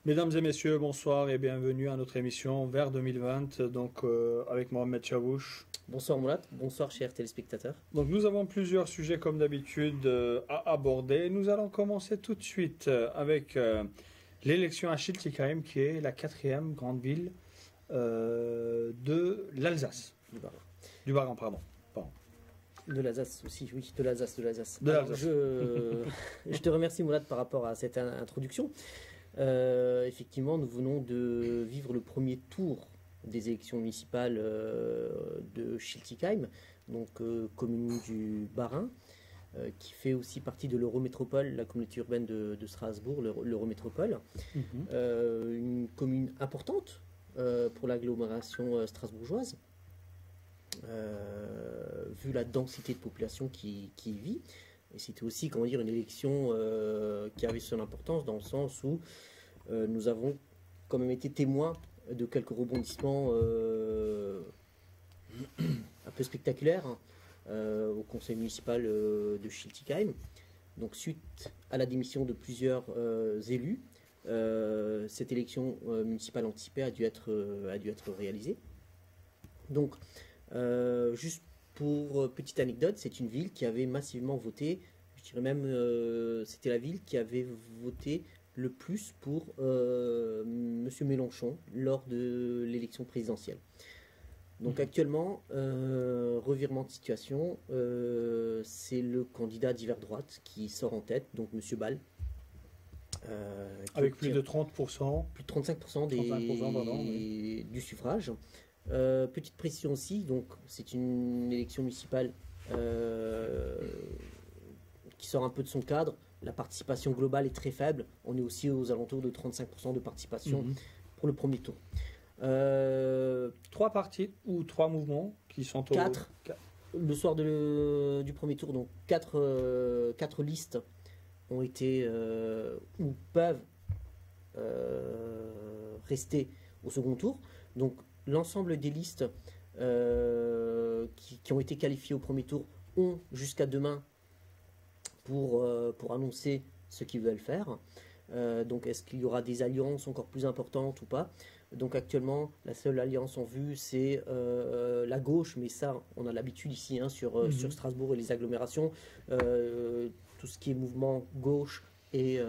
Mesdames et messieurs, bonsoir et bienvenue à notre émission vers 2020, avec Mohamed Chavouch. Bonsoir Moulad, bonsoir chers téléspectateurs. Donc nous avons plusieurs sujets comme d'habitude à aborder. Nous allons commencer tout de suite avec l'élection à Schiltigheim, qui est la quatrième grande ville de l'Alsace. Du Bas. Du Bas-Rhin, pardon. De l'Alsace aussi, oui, de l'Alsace. De Alors, l'Alsace. je te remercie Moulad par rapport à cette introduction. Effectivement, nous venons de vivre le premier tour des élections municipales de Schiltigheim, donc commune du Bas-Rhin, qui fait aussi partie de l'Eurométropole, la communauté urbaine de Strasbourg, l'Eurométropole. Une commune importante pour l'agglomération strasbourgeoise, vu la densité de population qui y vit. Et c'était aussi, comment dire, une élection qui avait son importance dans le sens où nous avons quand même été témoins de quelques rebondissements un peu spectaculaires au conseil municipal de Schiltigheim. Donc suite à la démission de plusieurs élus, cette élection municipale anticipée a dû être réalisée. Donc, juste pour petite anecdote, c'est une ville qui avait massivement voté, je dirais même c'était la ville qui avait voté le plus pour M. Mélenchon lors de l'élection présidentielle. Donc actuellement, revirement de situation, c'est le candidat d'hiver droite qui sort en tête, donc M. Ball. Avec plus de 30%. Plus de 35% 35%, pardon, oui. du suffrage. Petite précision aussi, donc c'est une élection municipale qui sort un peu de son cadre. La participation globale est très faible. On est aussi aux alentours de 35% de participation pour le premier tour. Trois partis ou trois mouvements qui sont au... Quatre. Le soir du premier tour, donc quatre listes ont été ou peuvent rester au second tour. Donc l'ensemble des listes qui ont été qualifiées au premier tour ont jusqu'à demain pour annoncer ce qu'ils veulent faire. Donc est-ce qu'il y aura des alliances encore plus importantes ou pas? Donc actuellement la seule alliance en vue c'est la gauche, mais ça on a l'habitude ici sur Strasbourg et les agglomérations, tout ce qui est mouvement gauche et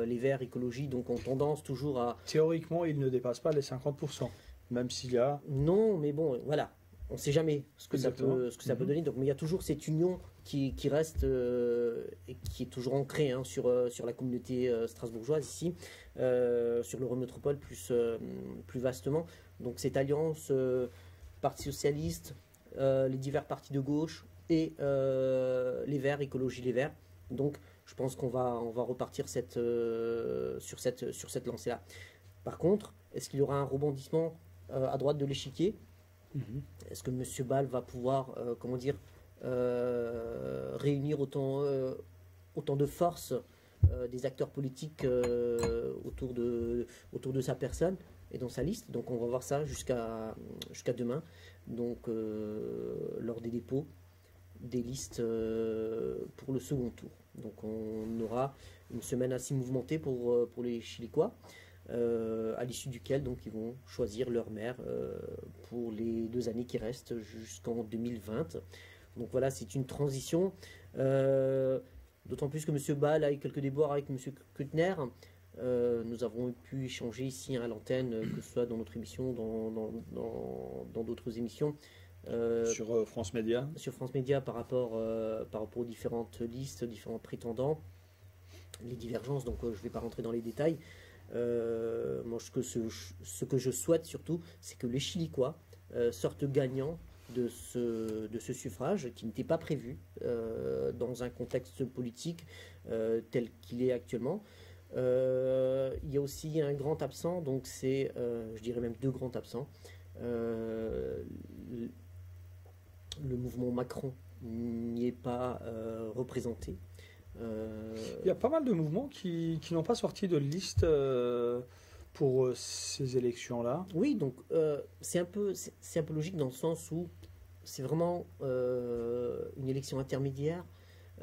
les Verts écologie donc ont tendance toujours à... Théoriquement ils ne dépassent pas les 50%, même s'il y a... Non mais bon voilà, on ne sait jamais ce que ça peut donner, donc, mais il y a toujours cette union qui reste et qui est toujours ancrée sur la communauté strasbourgeoise ici, sur l'Eurométropole plus vastement. Donc cette alliance Parti Socialiste, les divers partis de gauche et les Verts, écologie les Verts. Donc je pense qu'on va repartir sur cette lancée-là. Par contre, est-ce qu'il y aura un rebondissement à droite de l'échiquier? Est-ce que M. Ball va pouvoir, comment dire, réunir autant de force des acteurs politiques autour de sa personne et dans sa liste? Donc on va voir ça jusqu'à demain, donc lors des dépôts des listes pour le second tour. Donc on aura une semaine assez mouvementée pour les Chilicois. À l'issue duquel donc ils vont choisir leur maire pour les 2 années qui restent jusqu'en 2020. Donc voilà, c'est une transition, d'autant plus que M. Ball a eu quelques déboires avec M. Kuttner. Nous avons pu échanger ici à l'antenne, que ce soit dans notre émission, dans d'autres émissions. Sur France Média. Sur France Média par rapport aux différentes listes, différents prétendants, les divergences, donc je ne vais pas rentrer dans les détails. Moi, ce que je souhaite surtout, c'est que les Chilicois sortent gagnants de ce suffrage qui n'était pas prévu dans un contexte politique tel qu'il est actuellement. Il y a aussi un grand absent, donc c'est, je dirais même 2 grands absents. Le mouvement Macron n'y est pas représenté. Il y a pas mal de mouvements qui n'ont pas sorti de liste pour ces élections-là. Oui, donc c'est un peu logique dans le sens où c'est vraiment une élection intermédiaire.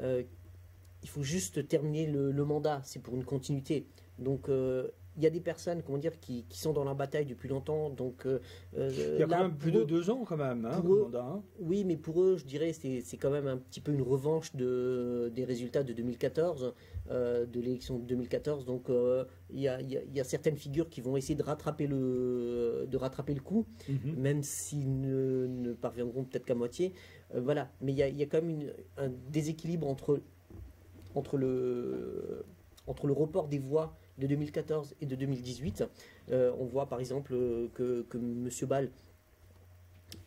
Il faut juste terminer le mandat, c'est pour une continuité. Donc il y a des personnes, comment dire, qui sont dans la bataille depuis longtemps. Donc, il y a là, quand même plus de 2 ans, quand même, hein, pour eux, mandat, hein. oui, mais pour eux, je dirais, c'est quand même un petit peu une revanche des résultats de 2014, de l'élection de 2014. Donc, il y a certaines figures qui vont essayer de rattraper le coup, Mhm. même s'ils ne parviendront peut-être qu'à moitié. Voilà. Mais il y a quand même un déséquilibre entre le report des voix de 2014 et de 2018. On voit par exemple que M. Ball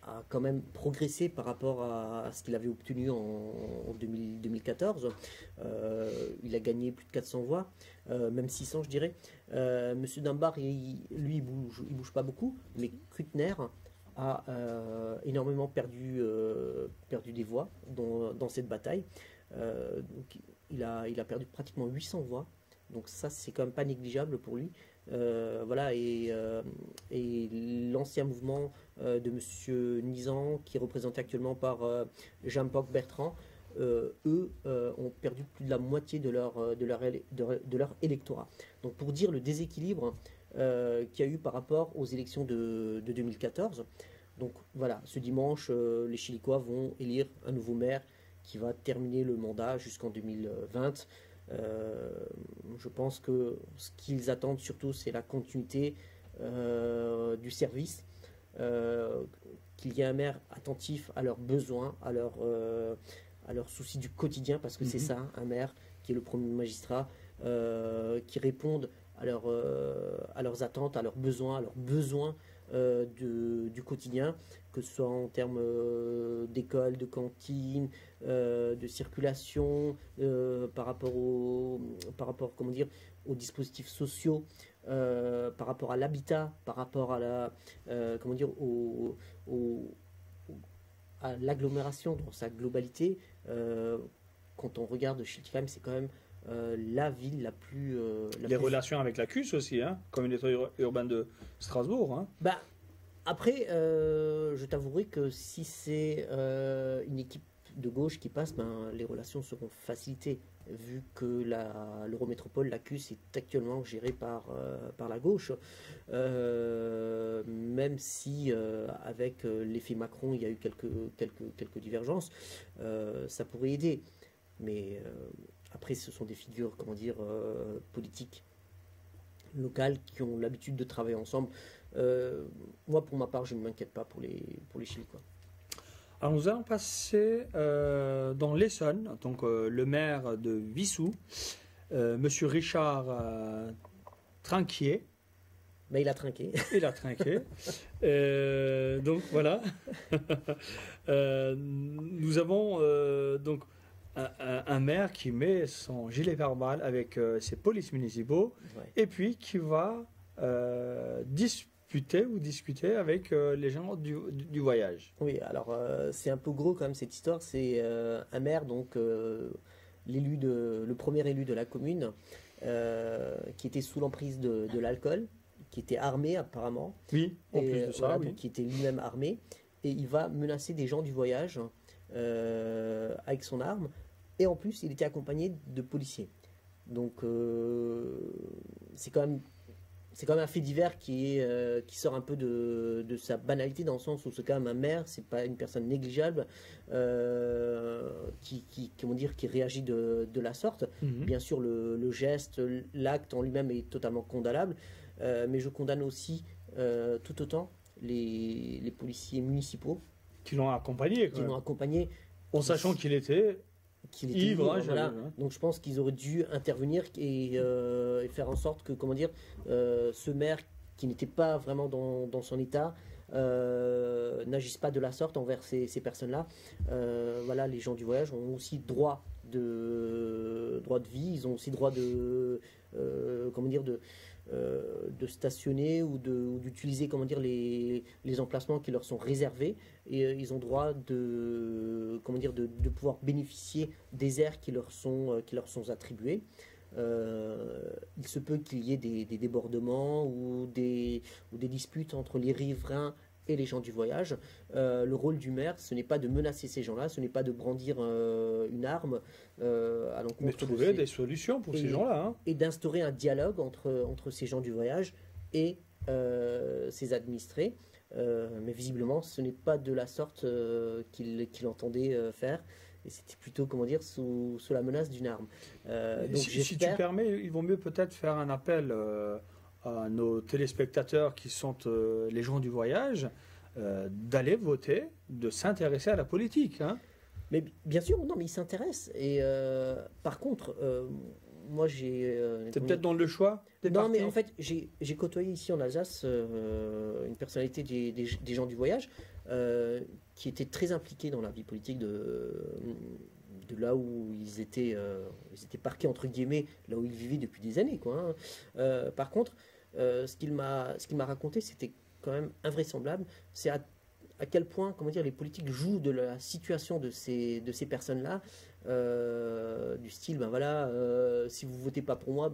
a quand même progressé par rapport à ce qu'il avait obtenu en 2014. Il a gagné plus de 400 voix, même 600 je dirais. Monsieur Dunbar, lui, il bouge pas beaucoup, mais Kuttner a énormément perdu des voix dans cette bataille. Donc, il a perdu pratiquement 800 voix. Donc ça, c'est quand même pas négligeable pour lui. Voilà, et l'ancien mouvement de Monsieur Nizan, qui est représenté actuellement par Jean-Paul Bertrand, eux ont perdu plus de la moitié de leur électorat. Donc pour dire le déséquilibre qu'il y a eu par rapport aux élections de 2014. Donc voilà, ce dimanche, les Chilicois vont élire un nouveau maire qui va terminer le mandat jusqu'en 2020. Je pense que ce qu'ils attendent surtout, c'est la continuité du service, qu'il y ait un maire attentif à leurs besoins, à leurs soucis du quotidien, parce que c'est ça, un maire qui est le premier magistrat, qui répondent à leurs attentes, à leurs besoins du quotidien, que ce soit en termes d'école, de cantine, de circulation, par rapport comment dire, aux dispositifs sociaux, par rapport à l'habitat, par rapport à comment dire, à l'agglomération dans sa globalité. Quand on regarde Schiltigheim, c'est quand même la ville la plus... Les relations avec la CUS aussi, hein, communauté urbaine de Strasbourg. Hein. Bah, après, je t'avouerai que si c'est une équipe de gauche qui passe, ben, les relations seront facilitées, vu que l'Eurométropole, la CUS, est actuellement gérée par la gauche. Même si, avec l'effet Macron, il y a eu quelques divergences, ça pourrait aider. Mais après, ce sont des figures, comment dire, politiques locales qui ont l'habitude de travailler ensemble. Moi, pour ma part, je ne m'inquiète pas pour les Chilicois. Alors, nous allons passer dans l'Essonne, donc le maire de Vissou, Monsieur Richard Trinquier. Mais il a trinqué. Il a trinqué. Donc voilà. Nous avons donc un maire qui met son gilet pare-balles avec ses polices municipaux, Ouais. et puis qui va discuter avec les gens du voyage. Oui, alors c'est un peu gros quand même cette histoire. C'est un maire, donc le premier élu de la commune, qui était sous l'emprise de l'alcool, qui était armé apparemment. Oui, en plus de ça, voilà, oui. donc qui était lui-même armé, et il va menacer des gens du voyage avec son arme, et en plus il était accompagné de policiers. Donc c'est quand même un fait divers qui sort un peu de sa banalité, dans le sens où c'est quand même un maire, c'est pas une personne négligeable comment dire, qui réagit de la sorte. Mhm. Bien sûr, le geste, l'acte en lui-même est totalement condamnable, mais je condamne aussi tout autant les policiers municipaux Qui l'ont accompagné, qui l'ont accompagné, en sachant qu'il était qu'il était ivre. Hein, voilà. j'avais, hein. Donc je pense qu'ils auraient dû intervenir et faire en sorte que, comment dire, ce maire qui n'était pas vraiment dans son état n'agisse pas de la sorte envers ces personnes-là. Voilà, les gens du voyage ont aussi droit de vie, ils ont aussi droit de comment dire, de stationner ou d'utiliser, comment dire, les emplacements qui leur sont réservés, et ils ont droit comment dire, de pouvoir bénéficier des aires qui leur sont attribuées. Il se peut qu'il y ait des débordements ou des disputes entre les riverains et les gens du voyage. Le rôle du maire, ce n'est pas de menacer ces gens-là, ce n'est pas de brandir une arme à l'encontre Mais de trouver des solutions pour ces gens-là. Hein. et d'instaurer un dialogue entre ces gens du voyage et ses administrés. Mais visiblement, ce n'est pas de la sorte qu'il entendait faire. Et c'était plutôt, comment dire, sous la menace d'une arme. Donc Si tu permets, il vaut mieux peut-être faire un appel à nos téléspectateurs qui sont les gens du voyage, d'aller voter, de s'intéresser à la politique. Hein. Mais bien sûr, non, mais ils s'intéressent. Et par contre, moi j'ai... C'est peut-être dans le choix des Non, partis. mais en fait, j'ai côtoyé ici en Alsace une personnalité des gens du voyage qui était très impliquée dans la vie politique de là où ils étaient parqués, entre guillemets, là où ils vivaient depuis des années. Quoi, hein. Par contre, ce qu'il m'a raconté, c'était quand même invraisemblable. C'est à quel point, comment dire, les politiques jouent de la situation de ces personnes-là, du style, ben voilà, si vous votez pas pour moi,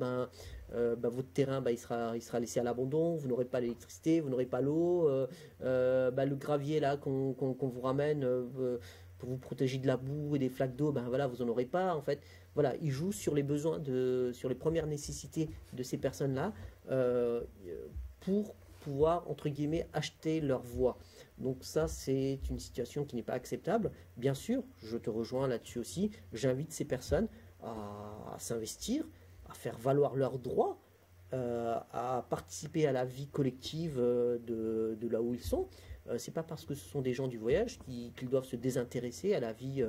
votre terrain, il sera laissé à l'abandon, vous n'aurez pas l'électricité, vous n'aurez pas l'eau, le gravier là qu'on vous ramène pour vous protéger de la boue et des flaques d'eau, voilà, vous en aurez pas. En fait, voilà, ils jouent sur les besoins sur les premières nécessités de ces personnes-là pour pouvoir, entre guillemets, acheter leur voix. Donc ça, c'est une situation qui n'est pas acceptable. Bien sûr, je te rejoins là-dessus aussi. J'invite ces personnes à s'investir, à faire valoir leurs droits, à participer à la vie collective de là où ils sont. C'est pas parce que ce sont des gens du voyage qu'ils doivent se désintéresser à la vie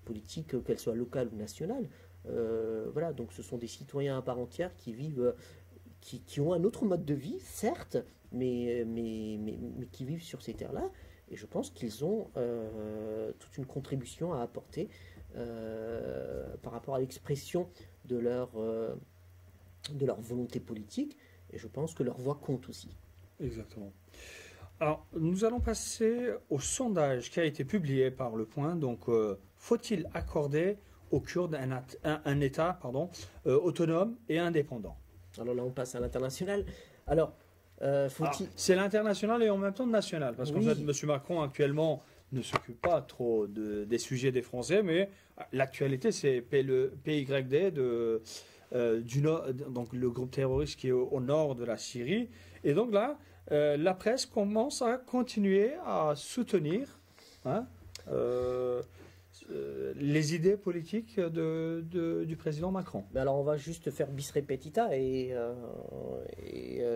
politique, qu'elle soit locale ou nationale. Voilà, donc ce sont des citoyens à part entière qui vivent... Qui ont un autre mode de vie, certes, mais qui vivent sur ces terres-là. Et je pense qu'ils ont toute une contribution à apporter par rapport à l'expression de leur volonté politique. Et je pense que leur voix compte aussi. Exactement. Alors, nous allons passer au sondage qui a été publié par Le Point. Donc, faut-il accorder aux Kurdes un État autonome et indépendant? Alors là, on passe à l'international. Alors, c'est l'international et en même temps national, parce qu'en Oui. fait, M. Macron actuellement ne s'occupe pas trop des sujets des Français, mais l'actualité, c'est le PYD du nord, donc le groupe terroriste qui est au nord de la Syrie. Et donc là, la presse commence à continuer à soutenir les idées politiques du président Macron. Alors on va juste faire bis repetita et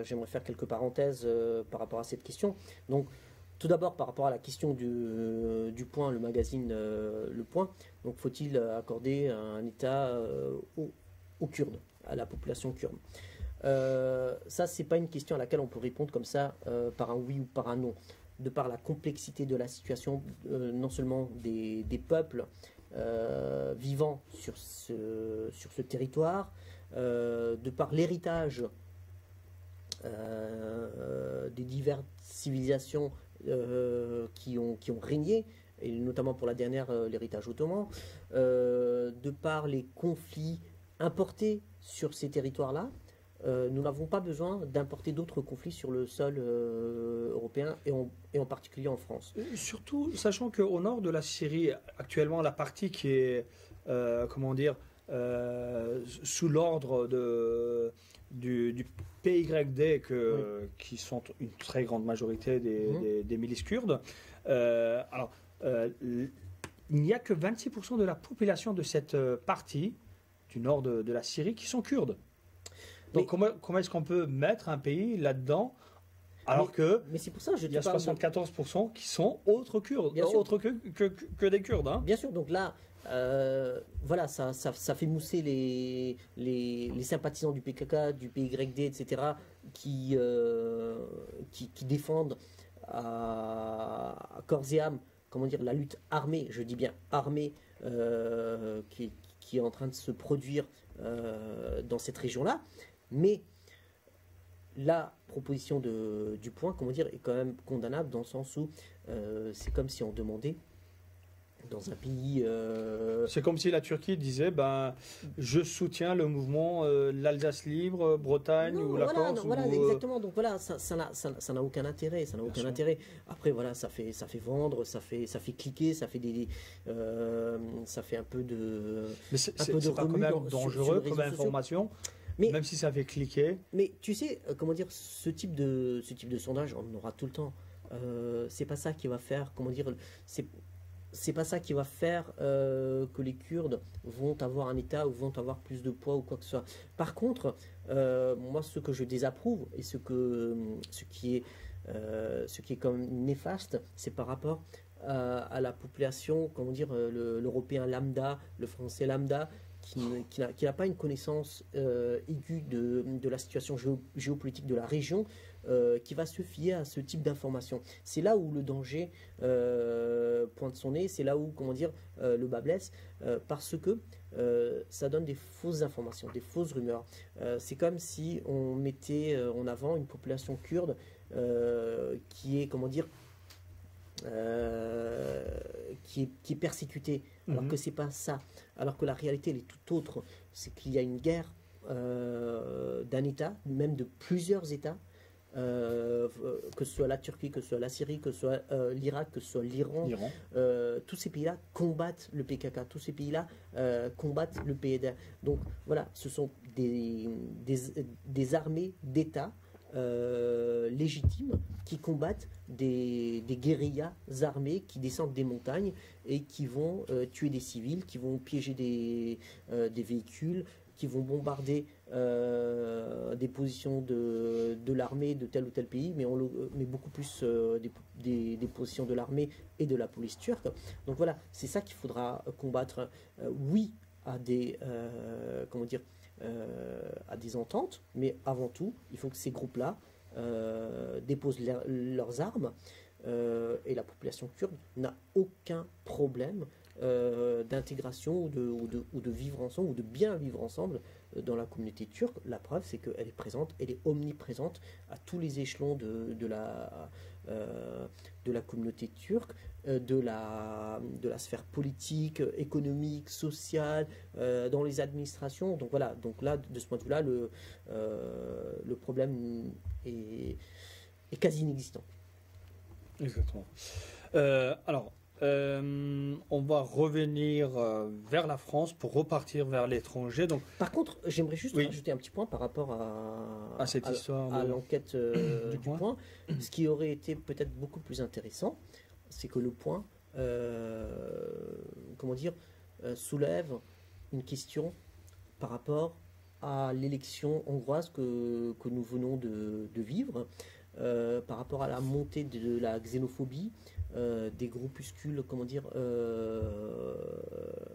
j'aimerais faire quelques parenthèses par rapport à cette question. Donc tout d'abord par rapport à la question du Point, le magazine Le Point, donc faut-il accorder un État aux Kurdes, à la population kurde? Ça, c'est pas une question à laquelle on peut répondre comme ça par un oui ou par un non. De par la complexité de la situation, non seulement des peuples vivant sur ce territoire, de par l'héritage des diverses civilisations qui ont régné, et notamment pour la dernière, l'héritage ottoman, de par les conflits importés sur ces territoires-là. Nous n'avons pas besoin d'importer d'autres conflits sur le sol européen et en particulier en France. Surtout, sachant qu'au nord de la Syrie, actuellement, la partie qui est, sous l'ordre du PYD, qui sont une très grande majorité des milices kurdes, il n'y a que 26% de la population de cette partie du nord de la Syrie qui sont kurdes. Donc comment est-ce qu'on peut mettre un pays là-dedans alors mais c'est pour ça il y a 74% qui sont autres Kurdes, autres que des Kurdes. Hein. Bien sûr, donc là, voilà, ça fait mousser les sympathisants du PKK, du PYD, etc., qui défendent à corps et âme, comment dire, la lutte armée, je dis bien armée, qui est en train de se produire dans cette région-là. Mais la proposition du Point, comment dire, est quand même condamnable dans le sens où c'est comme si on demandait dans un pays. C'est comme si la Turquie disait, ben, je soutiens le mouvement l'Alsace libre, Bretagne Non, ou la voilà, Corse. non, voilà, ou, exactement. Donc voilà, ça n'a aucun intérêt, ça n'a aucun sûr. intérêt. Après voilà, ça fait vendre, ça fait cliquer, ça fait ça fait un peu de Mais c'est un peu de c'est pas quand remue même sur dangereux les comme réseaux sociaux. information, Mais même si ça fait cliquer. Mais tu sais, comment dire, ce type de sondage, on en aura tout le temps. C'est pas ça qui va faire, comment dire, c'est c'est pas ça qui va faire que les Kurdes vont avoir un État ou vont avoir plus de poids ou quoi que ce soit. Par contre, moi, ce que je désapprouve et ce qui est comme néfaste, c'est par rapport à la population, comment dire, l'Européen lambda, le Français lambda, qui n'a pas une connaissance aiguë de la situation géopolitique de la région, qui va se fier à ce type d'informations. C'est là où le danger pointe son nez, c'est là où, comment dire, le bas blesse, parce que ça donne des fausses informations, des fausses rumeurs. C'est comme si on mettait en avant une population kurde qui est, comment dire, qui est persécutée, alors que c'est pas ça. Alors que la réalité, elle est tout autre. C'est qu'il y a une guerre d'un État, même de plusieurs États, que ce soit la Turquie, que ce soit la Syrie, que ce soit l'Irak, que ce soit l'Iran. Tous ces pays-là combattent le PKK, tous ces pays-là combattent le PYD. Donc voilà, ce sont des armées d'État légitimes qui combattent des guérillas armées qui descendent des montagnes et qui vont tuer des civils, qui vont piéger des véhicules, qui vont bombarder des positions de l'armée de tel ou tel pays, mais beaucoup plus des positions de l'armée et de la police turque. Donc voilà, c'est ça qu'il faudra combattre. Oui, à des comment dire, à des ententes, mais avant tout, il faut que ces groupes-là déposent leurs armes et la population kurde n'a aucun problème d'intégration ou de vivre ensemble ou de bien vivre ensemble dans la communauté turque. La preuve, c'est qu'elle est présente, elle est omniprésente à tous les échelons de la communauté turque, de la sphère politique, économique, sociale, dans les administrations. Donc voilà, donc là, de ce point de vue-là, le problème est quasi inexistant. Exactement. Alors, on va revenir vers la France pour repartir vers l'étranger. Donc, par contre, j'aimerais juste oui, rajouter un petit point par rapport à cette histoire à l'enquête du du point. Ce qui aurait été peut-être beaucoup plus intéressant, c'est que le point, comment dire, soulève une question par rapport à l'élection hongroise que nous venons de vivre, par rapport à la montée de la xénophobie, des groupuscules, comment dire,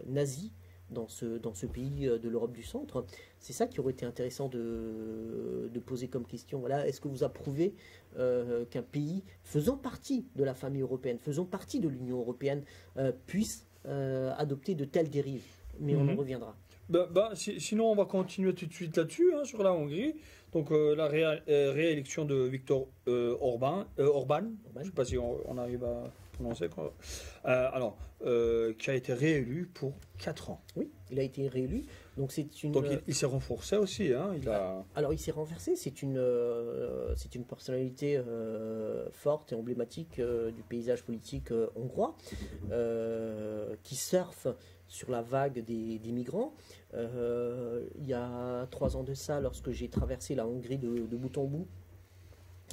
nazis dans ce pays de l'Europe du Centre. C'est ça qui aurait été intéressant de poser comme question. Voilà, est-ce que vous approuvez qu'un pays faisant partie de la famille européenne, faisant partie de l'Union européenne, puisse adopter de telles dérives? Mais on en reviendra. Sinon, on va continuer tout de suite là-dessus, hein, sur la Hongrie. Donc, la réélection de Viktor Orban, je ne sais pas si on arrive à prononcer. Alors, qui a été réélu pour 4 ans. Oui, il a été réélu. Donc, il s'est renforcé aussi. Hein, Alors, il s'est renversé. C'est une personnalité forte et emblématique du paysage politique hongrois, qui surfe sur la vague des migrants. Il y a 3 ans de ça, lorsque j'ai traversé la Hongrie de bout en bout,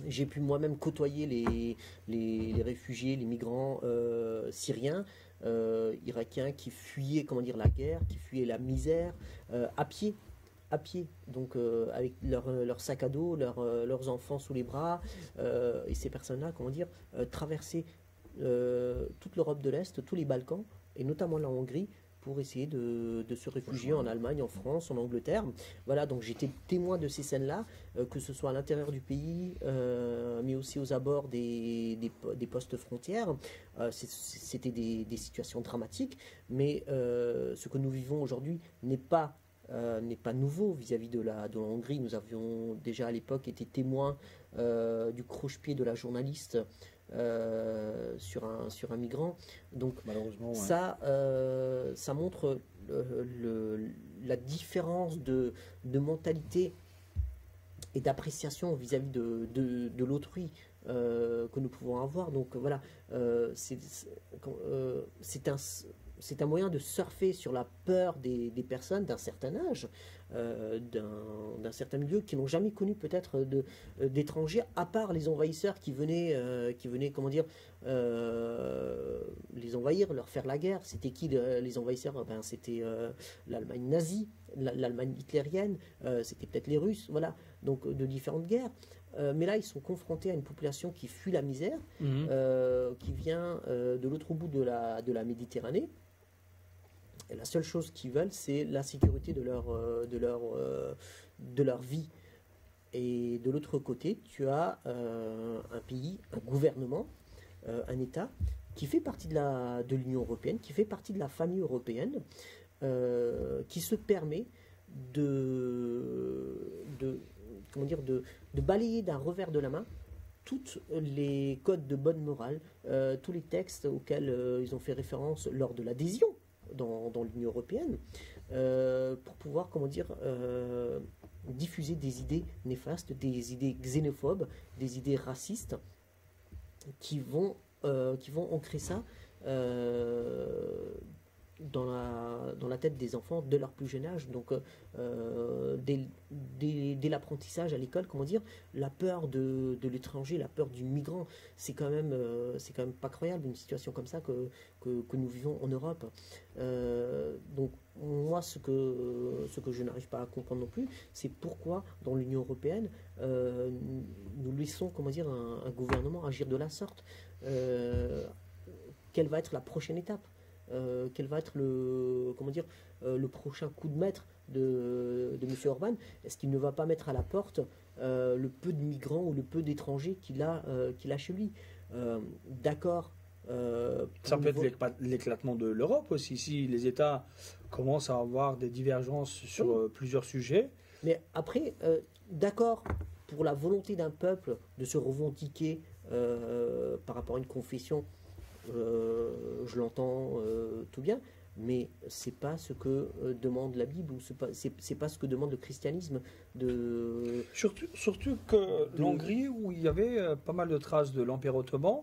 j'ai pu moi-même côtoyer les réfugiés, les migrants syriens, irakiens qui fuyaient, comment dire, la guerre, qui fuyaient la misère, à pied. Donc avec leur sac à dos, leurs enfants sous les bras, et ces personnes-là, comment dire, traversaient toute l'Europe de l'Est, tous les Balkans, et notamment la Hongrie, pour essayer de se réfugier en Allemagne, en France, en Angleterre. Voilà, donc j'étais témoin de ces scènes-là, que ce soit à l'intérieur du pays, mais aussi aux abords des postes frontières. C'était des situations dramatiques, mais ce que nous vivons aujourd'hui n'est pas nouveau vis-à-vis de la Hongrie. Nous avions déjà à l'époque été témoins du croche-pied de la journaliste sur un migrant. Donc Malheureusement, ouais. ça montre la différence de mentalité et d'appréciation vis-à-vis de l'autrui que nous pouvons avoir. Donc voilà, c'est un moyen de surfer sur la peur des personnes d'un certain âge, d'un certain milieu, qui n'ont jamais connu peut-être d'étrangers, à part les envahisseurs qui venaient comment dire, les envahir, leur faire la guerre. C'était qui les envahisseurs? Ben, c'était l'Allemagne nazie, l'Allemagne hitlérienne, c'était peut-être les Russes, voilà, donc de différentes guerres. Mais là, ils sont confrontés à une population qui fuit la misère, qui vient de l'autre bout de la Méditerranée. Et la seule chose qu'ils veulent, c'est la sécurité de leur vie. Et de l'autre côté, tu as un pays, un gouvernement, un État qui fait partie de l'Union européenne, qui fait partie de la famille européenne, qui se permet comment dire, de balayer d'un revers de la main tous les codes de bonne morale, tous les textes auxquels ils ont fait référence lors de l'adhésion dans l'Union européenne, pour pouvoir, comment dire, diffuser des idées néfastes, des idées xénophobes, des idées racistes qui vont ancrer ça dans la tête des enfants de leur plus jeune âge. Donc dès l'apprentissage à l'école, comment dire, la peur de l'étranger, la peur du migrant, c'est quand même pas croyable, une situation comme ça que nous vivons en Europe. Donc moi, ce que je n'arrive pas à comprendre non plus, c'est pourquoi dans l'Union européenne nous laissons, comment dire, un gouvernement agir de la sorte. Quelle va être la prochaine étape? Quel va être le prochain coup de maître de M. Orban? Est-ce qu'il ne va pas mettre à la porte le peu de migrants ou le peu d'étrangers qu'il a chez lui? D'accord. Ça peut être l'éclatement de l'Europe aussi, si les États commencent à avoir des divergences sur plusieurs sujets. Mais après, d'accord pour la volonté d'un peuple de se revendiquer par rapport à une confession, je l'entends tout bien, mais c'est pas ce que demande la Bible, ou c'est pas ce que demande le christianisme. Surtout que l'Hongrie, où il y avait pas mal de traces de l'Empire ottoman,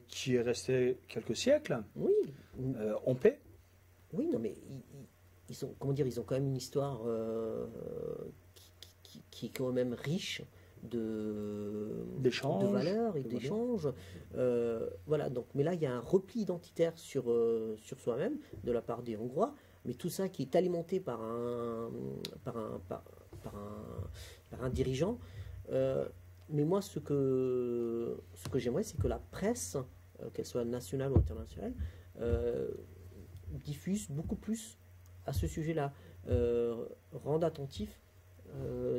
qui est resté quelques siècles, oui, en paix. Oui, non, mais ils ont, comment dire, ils ont quand même une histoire qui est quand même riche de valeurs et d'échanges. Voilà, donc, mais là, il y a un repli identitaire sur soi-même de la part des Hongrois, mais tout ça qui est alimenté par un dirigeant. Mais moi, ce que j'aimerais, c'est que la presse, qu'elle soit nationale ou internationale, diffuse beaucoup plus à ce sujet-là, rende attentif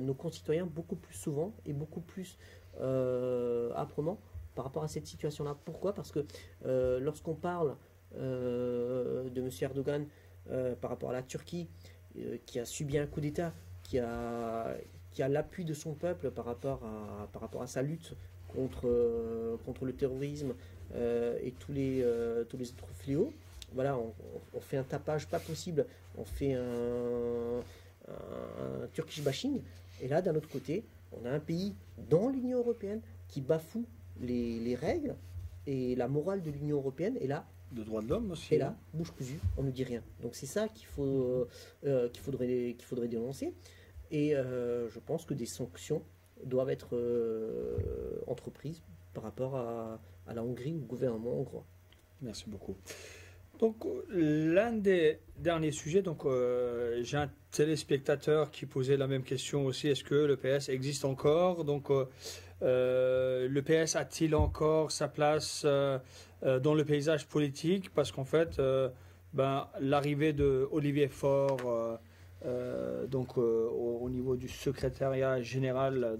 nos concitoyens beaucoup plus souvent et beaucoup plus âprement par rapport à cette situation-là. Pourquoi? Parce que lorsqu'on parle de M. Erdogan par rapport à la Turquie, qui a subi un coup d'État, qui a l'appui de son peuple par rapport à sa lutte contre le terrorisme et tous les autres fléaux, voilà, on fait un tapage pas possible, on fait un Turkish bashing, et là, d'un autre côté, on a un pays dans l'Union européenne qui bafoue les règles et la morale de l'Union européenne, et là, de droits de l'homme aussi. Et là, bouche cousue, on ne dit rien. Donc c'est ça qu'il faudrait dénoncer. Et je pense que des sanctions doivent être entreprises par rapport à la Hongrie ou au gouvernement hongrois. Merci beaucoup. Donc l'un des derniers sujets, donc j'ai un téléspectateur qui posait la même question aussi, est-ce que le PS existe encore? Donc le PS a-t-il encore sa place dans le paysage politique? Parce qu'en fait, l'arrivée de Olivier Faure, au niveau du secrétariat général,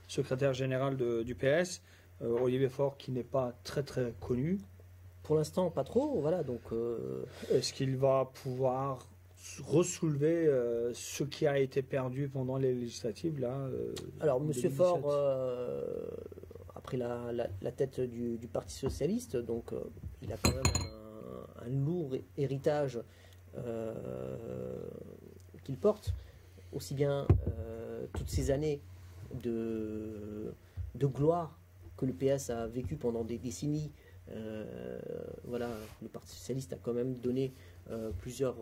secrétaire général du PS, Olivier Faure qui n'est pas très très connu. Pour l'instant, pas trop, voilà, donc... Est-ce qu'il va pouvoir ressoulever ce qui a été perdu pendant les législatives, là Alors, M. Faure, pris la tête du Parti socialiste, donc il a quand même un lourd héritage qu'il porte, aussi bien toutes ces années de gloire que le PS a vécu pendant des décennies. Voilà, le Parti socialiste a quand même donné plusieurs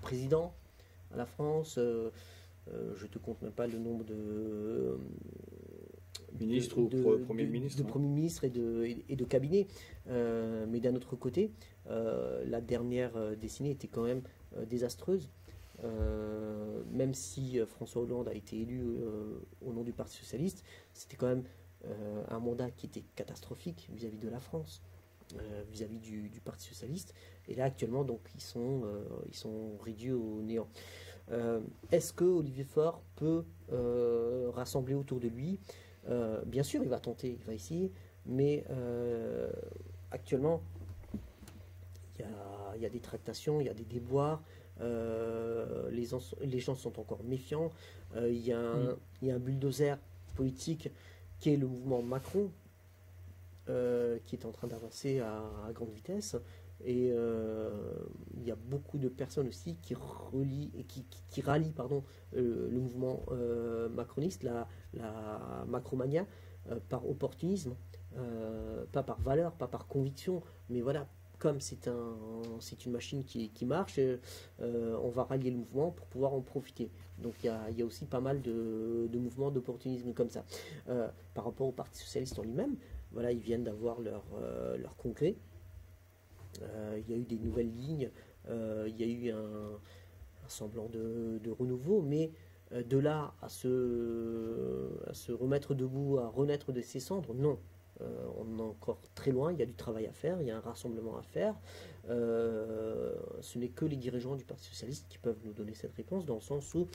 présidents à la France. Je te compte même pas le nombre de ministres ou Premier ministre. De Premier ministre et de cabinet. Mais d'un autre côté, la dernière décennie était quand même désastreuse. Même si François Hollande a été élu au nom du Parti socialiste, c'était quand même un mandat qui était catastrophique vis-à-vis de la France, vis-à-vis du Parti socialiste. Et là, actuellement, donc, ils sont réduits au néant. Est-ce que Olivier Faure peut rassembler autour de lui? Bien sûr, il va tenter, il va essayer, mais actuellement, il y a des tractations, il y a des déboires. Les gens sont encore méfiants. Il y a un bulldozer politique qui est le mouvement Macron, qui est en train d'avancer à grande vitesse. Et il y a beaucoup de personnes aussi qui rallient le mouvement macroniste, la macromania, par opportunisme, pas par valeur, pas par conviction, mais voilà, comme c'est une machine qui marche, on va rallier le mouvement pour pouvoir en profiter. Donc il y a aussi pas mal de mouvements d'opportunisme comme ça. Par rapport au Parti socialiste en lui-même, voilà, ils viennent d'avoir leur congrès. Il y a eu des nouvelles lignes, il y a eu un semblant de renouveau, mais de là à se remettre debout, à renaître de ses cendres, non. On est encore très loin, il y a du travail à faire, il y a un rassemblement à faire. Ce n'est que les dirigeants du Parti socialiste qui peuvent nous donner cette réponse, dans le sens où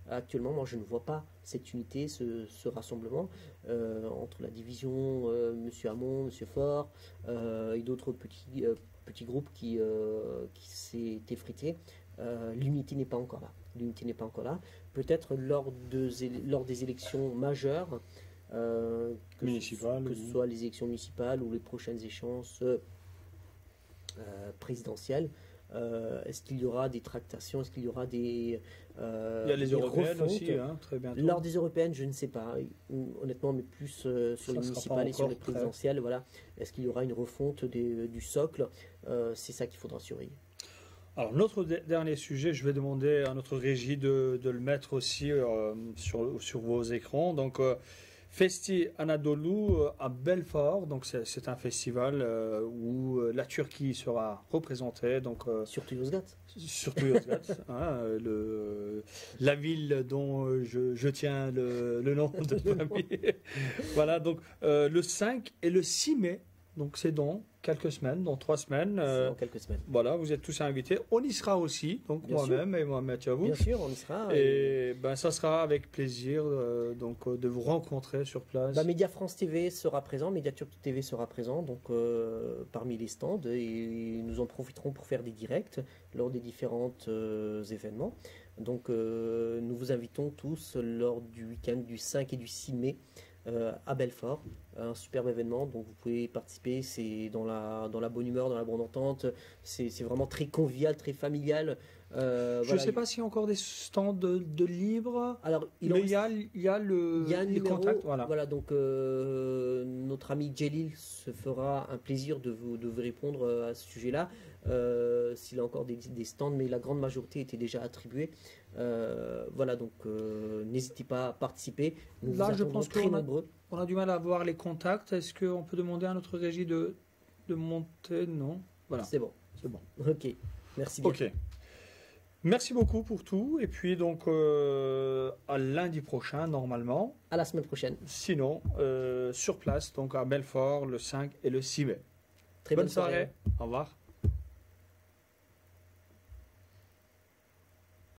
actuellement, moi, je ne vois pas cette unité, ce rassemblement entre la division M. Hamon, M. Faure et d'autres petits groupes qui s'est effrité. L'unité n'est pas encore là. L'unité n'est pas encore là. Peut-être lors des élections majeures, que ce soit les élections municipales ou les prochaines échéances présidentielles, est-ce qu'il y aura des tractations, est-ce qu'il y aura des il y a les européennes aussi, très bientôt. Lors des européennes, je ne sais pas, honnêtement, mais plus sur les municipales et sur les présidentielles, voilà. Est-ce qu'il y aura une refonte du socle? C'est ça qu'il faudra surveiller. Alors, notre dernier sujet, je vais demander à notre régie de le mettre aussi sur vos écrans. Donc, Festi Anadolu à Belfort, donc c'est un festival où la Turquie sera représentée. Donc, surtout Yozgat. Surtout Yozgat, la ville dont je tiens le nom de famille. Voilà, donc le 5 et le 6 mai. Donc c'est dans quelques semaines, dans 3 semaines. Dans quelques semaines. Voilà, vous êtes tous invités. On y sera aussi, donc moi-même et Mohamed Tchavou. Bien sûr, on y sera. Et ça sera avec plaisir de vous rencontrer sur place. Média France TV sera présent, Média Turquie TV sera présent, donc parmi les stands, et nous en profiterons pour faire des directs lors des différents événements. Donc nous vous invitons tous lors du week-end du 5 et du 6 mai. À Belfort, un superbe événement, donc vous pouvez participer, c'est dans la bonne humeur, dans la bonne entente, c'est vraiment très convivial, très familial. Je ne sais pas s'il y a encore des stands de livres. Alors, il y a les contacts. Voilà, donc notre ami Djelil se fera un plaisir de vous répondre à ce sujet-là. S'il y a encore des stands, mais la grande majorité était déjà attribuée. Voilà, donc n'hésitez pas à participer. Là, je pense qu'on a du mal à avoir les contacts. Est-ce qu'on peut demander à notre régie de monter? Non. Voilà. C'est bon. C'est bon. Ok. Merci bien. Ok. Merci beaucoup pour tout. Et puis, donc, à lundi prochain, normalement. À la semaine prochaine. Sinon, sur place, donc à Belfort, le 5 et le 6 mai. Très bonne soirée. Au revoir.